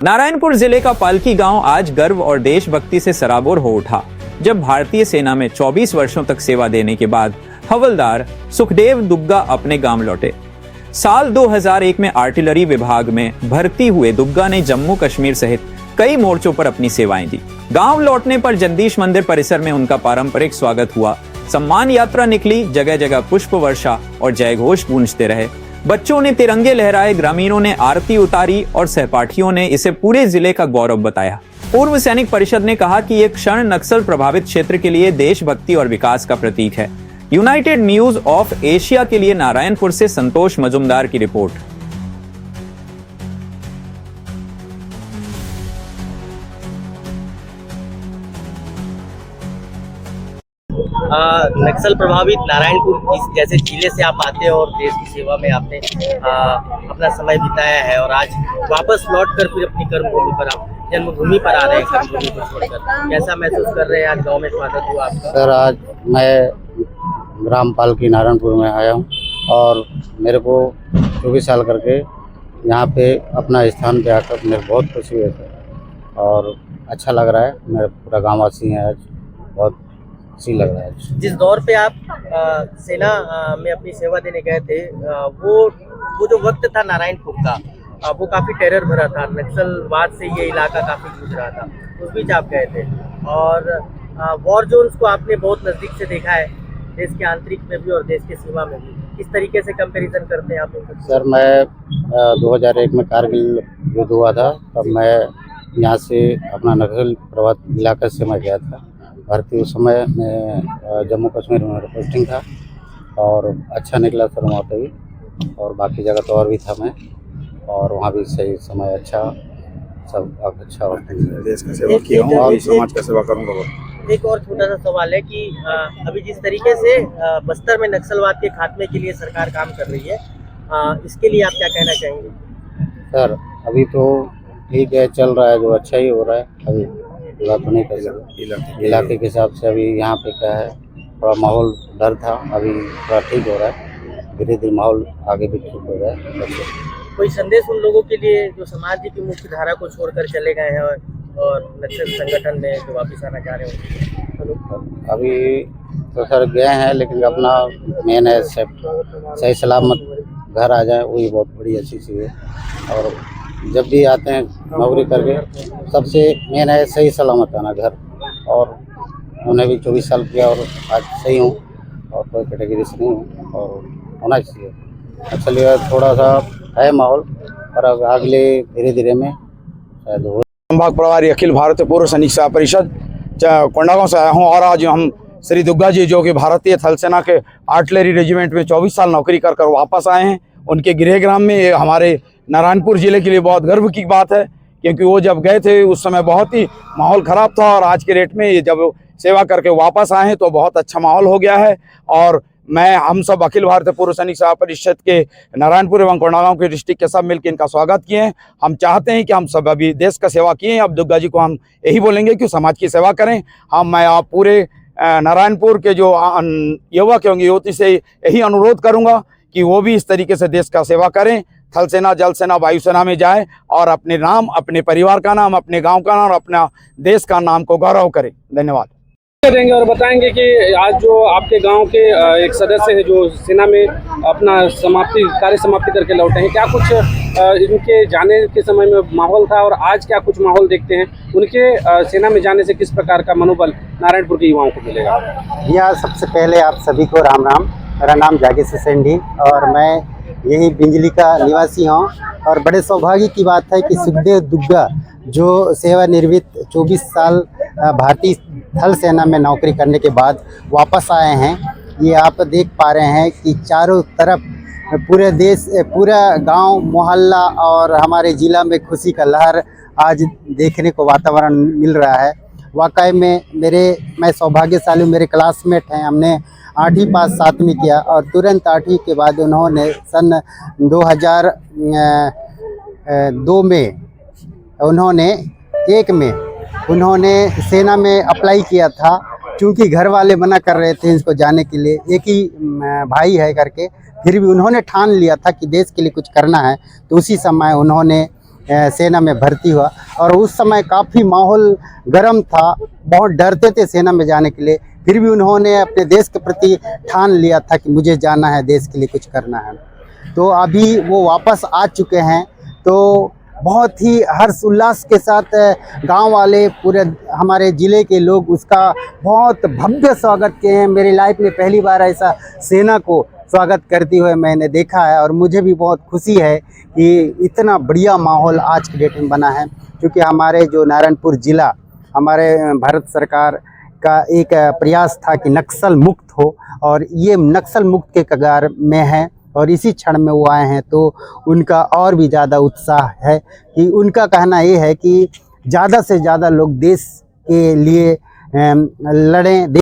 नारायणपुर जिले का पालकी गांव आज गर्व और देशभक्ति से सराबोर हो उठा जब भारतीय सेना में 24 वर्षों तक सेवा देने के बाद हवलदार सुखदेव दुग्गा अपने गांव लौटे। साल 2001 में आर्टिलरी विभाग में भर्ती हुए दुग्गा ने जम्मू कश्मीर सहित कई मोर्चों पर अपनी सेवाएं दी। गांव लौटने पर जगदीश मंदिर परिसर में उनका पारंपरिक स्वागत हुआ। सम्मान यात्रा निकली, जगह जगह पुष्प वर्षा और जय घोष गूंजते रहे। बच्चों ने तिरंगे लहराए, ग्रामीणों ने आरती उतारी और सहपाठियों ने इसे पूरे जिले का गौरव बताया। पूर्व सैनिक परिषद ने कहा कि ये क्षण नक्सल प्रभावित क्षेत्र के लिए देशभक्ति और विकास का प्रतीक है। यूनाइटेड न्यूज ऑफ एशिया के लिए नारायणपुर से संतोष मजुमदार की रिपोर्ट। नक्सल प्रभावित नारायणपुर जैसे जिले से आप आते हैं और देश की सेवा में आपने अपना समय बिताया है और आज वापस लौटकर फिर अपनी कर्मभूमि पर आप जन्मभूमि पर आ रहे हैं। कर्मभूमि को छोड़कर कैसा महसूस कर रहे हैं? आज गांव में स्वागत हुआ आपका। सर, आज मैं ग्राम पालकी नारायणपुर में आया हूं और मेरे को 24 साल करके यहाँ पे अपना स्थान पे आकर मेरे बहुत खुशी है सर, और अच्छा लग रहा है। मेरे पूरा गाँव वासी हैं, आज बहुत अच्छी लग रहा है। जिस दौर पे आप सेना में अपनी सेवा देने गए थे, वो जो वक्त था नारायणपुर का, वो काफ़ी टेरर भरा था। नक्सलवाद से ये इलाका काफ़ी जूझ रहा था। उस बीच आप गए थे और वॉर जोन्स को आपने बहुत नज़दीक से देखा है, देश के आंतरिक में भी और देश के सीमा में भी। किस तरीके से कंपैरिजन करते हैं आप? सर, मैं 2001 में कारगिल युद्ध हुआ था, तब मैं यहाँ से अपना नक्सल प्रभावित इलाके से मैं गया था भर्ती। उस समय में जम्मू कश्मीर में पोस्टिंग था और अच्छा निकला सर वहाँ पे भी, और बाकी जगह तो और भी था मैं, और वहाँ भी सही समय अच्छा सब अच्छा देश का सेवा किया हूँ और समाज का सेवा करूँगा। एक और छोटा सा सवाल है कि अभी जिस तरीके से बस्तर में नक्सलवाद के खात्मे के लिए सरकार काम कर रही है, इसके लिए आप क्या कहना चाहेंगे? सर, अभी तो ठीक है, चल रहा है, जो अच्छा ही हो रहा है। अभी पूरा तो नहीं कर सकते इलाके के हिसाब से। अभी यहाँ पे क्या है, थोड़ा माहौल डर था, अभी थोड़ा ठीक हो रहा है। धीरे धीरे माहौल आगे भी ठीक हो रहा है। कोई संदेश उन लोगों के लिए जो समाज की मुख्य धारा को छोड़कर चले गए हैं और नक्सल संगठन में जो वापस आना चाह रहे हो? अभी तो सर गए हैं, लेकिन अपना मेन है सही सलामत घर आ जाए, वही बहुत बड़ी अच्छी चीज़ है। और जब भी आते हैं नौकरी करके, सबसे मेन है सही सलामत आना घर। और उन्हें भी 24 साल किया और आज सही हूँ और कोई कैटेगरी से नहीं हूँ, और होना चाहिए। अच्छा लगा, थोड़ा सा है माहौल, पर अगले धीरे धीरे में शायद हो। संभाग प्रभारी अखिल भारतीय पूर्व सैनिक सेवा परिषद कोंडागांव से आया हूँ और आज हम श्री दुग्गा जी, जो कि भारतीय थल सेना के आर्टिलरी रेजिमेंट में 24 साल नौकरी कर वापस आए हैं, उनके गृह ग्राम में। ये हमारे नारायणपुर जिले के लिए बहुत गर्व की बात है, क्योंकि वो जब गए थे उस समय बहुत ही माहौल ख़राब था, और आज के डेट में ये जब सेवा करके वापस आए हैं तो बहुत अच्छा माहौल हो गया है। और हम सब अखिल भारतीय पूर्व सैनिक सेवा परिषद के नारायणपुर एवं कोंडागांव के डिस्ट्रिक्ट के सब मिलकर इनका स्वागत किए हैं। हम चाहते हैं कि हम सब अभी देश का सेवा किए हैं, अब दुग्गा जी को हम यही बोलेंगे कि समाज की सेवा करें। मैं आप पूरे नारायणपुर के जो युवक एवं युवती से यही अनुरोध करूँगा कि वो भी इस तरीके से देश का सेवा करें, थल सेना, जल सेना, वायुसेना में जाएं और अपने नाम, अपने परिवार का नाम, अपने गांव का नाम और अपना देश का नाम को गौरव करें। धन्यवाद देंगे और बताएंगे कि आज जो आपके गांव के एक सदस्य है जो सेना में अपना कार्य समाप्ति करके लौटे हैं, क्या कुछ इनके जाने के समय में माहौल था और आज क्या कुछ माहौल देखते हैं? उनके सेना में जाने से किस प्रकार का मनोबल नारायणपुर के युवाओं को मिलेगा? भैया, सबसे पहले आप सभी को राम राम। मेरा नाम जागेश सेंडी और मैं यही बिंजली का निवासी हूँ। और बड़े सौभाग्य की बात है कि सुखदेव दुग्गा जो सेवानिवृत्त 24 साल भारतीय थल सेना में नौकरी करने के बाद वापस आए हैं। ये आप देख पा रहे हैं कि चारों तरफ पूरे देश, पूरा गांव, मोहल्ला और हमारे ज़िला में खुशी का लहर आज देखने को वातावरण मिल रहा है। वाकई में मैं सौभाग्यशाली, मेरे क्लासमेट हैं। हमने 8वीं पास 7वीं किया और तुरंत 8वीं के बाद उन्होंने सन 2002 में उन्होंने सेना में अप्लाई किया था, क्योंकि घर वाले मना कर रहे थे इसको जाने के लिए। एक ही भाई है करके, फिर भी उन्होंने ठान लिया था कि देश के लिए कुछ करना है। तो उसी समय उन्होंने सेना में भर्ती हुआ। और उस समय काफ़ी माहौल गर्म था, बहुत डरते थे सेना में जाने के लिए, फिर भी उन्होंने अपने देश के प्रति ठान लिया था कि मुझे जाना है, देश के लिए कुछ करना है। तो अभी वो वापस आ चुके हैं। तो बहुत ही हर्ष उल्लास के साथ गांव वाले, पूरे हमारे ज़िले के लोग उसका बहुत भव्य स्वागत किए हैं। मेरी लाइफ में पहली बार ऐसा सेना को स्वागत करते हुए मैंने देखा है, और मुझे भी बहुत खुशी है कि इतना बढ़िया माहौल आज के डेट में बना है। क्योंकि हमारे जो नारायणपुर ज़िला, हमारे भारत सरकार का एक प्रयास था कि नक्सल मुक्त हो, और ये नक्सल मुक्त के कगार में है, और इसी क्षण में वो आए हैं। तो उनका और भी ज़्यादा उत्साह है कि उनका कहना ये है कि ज़्यादा से ज़्यादा लोग देश के लिए लड़ें।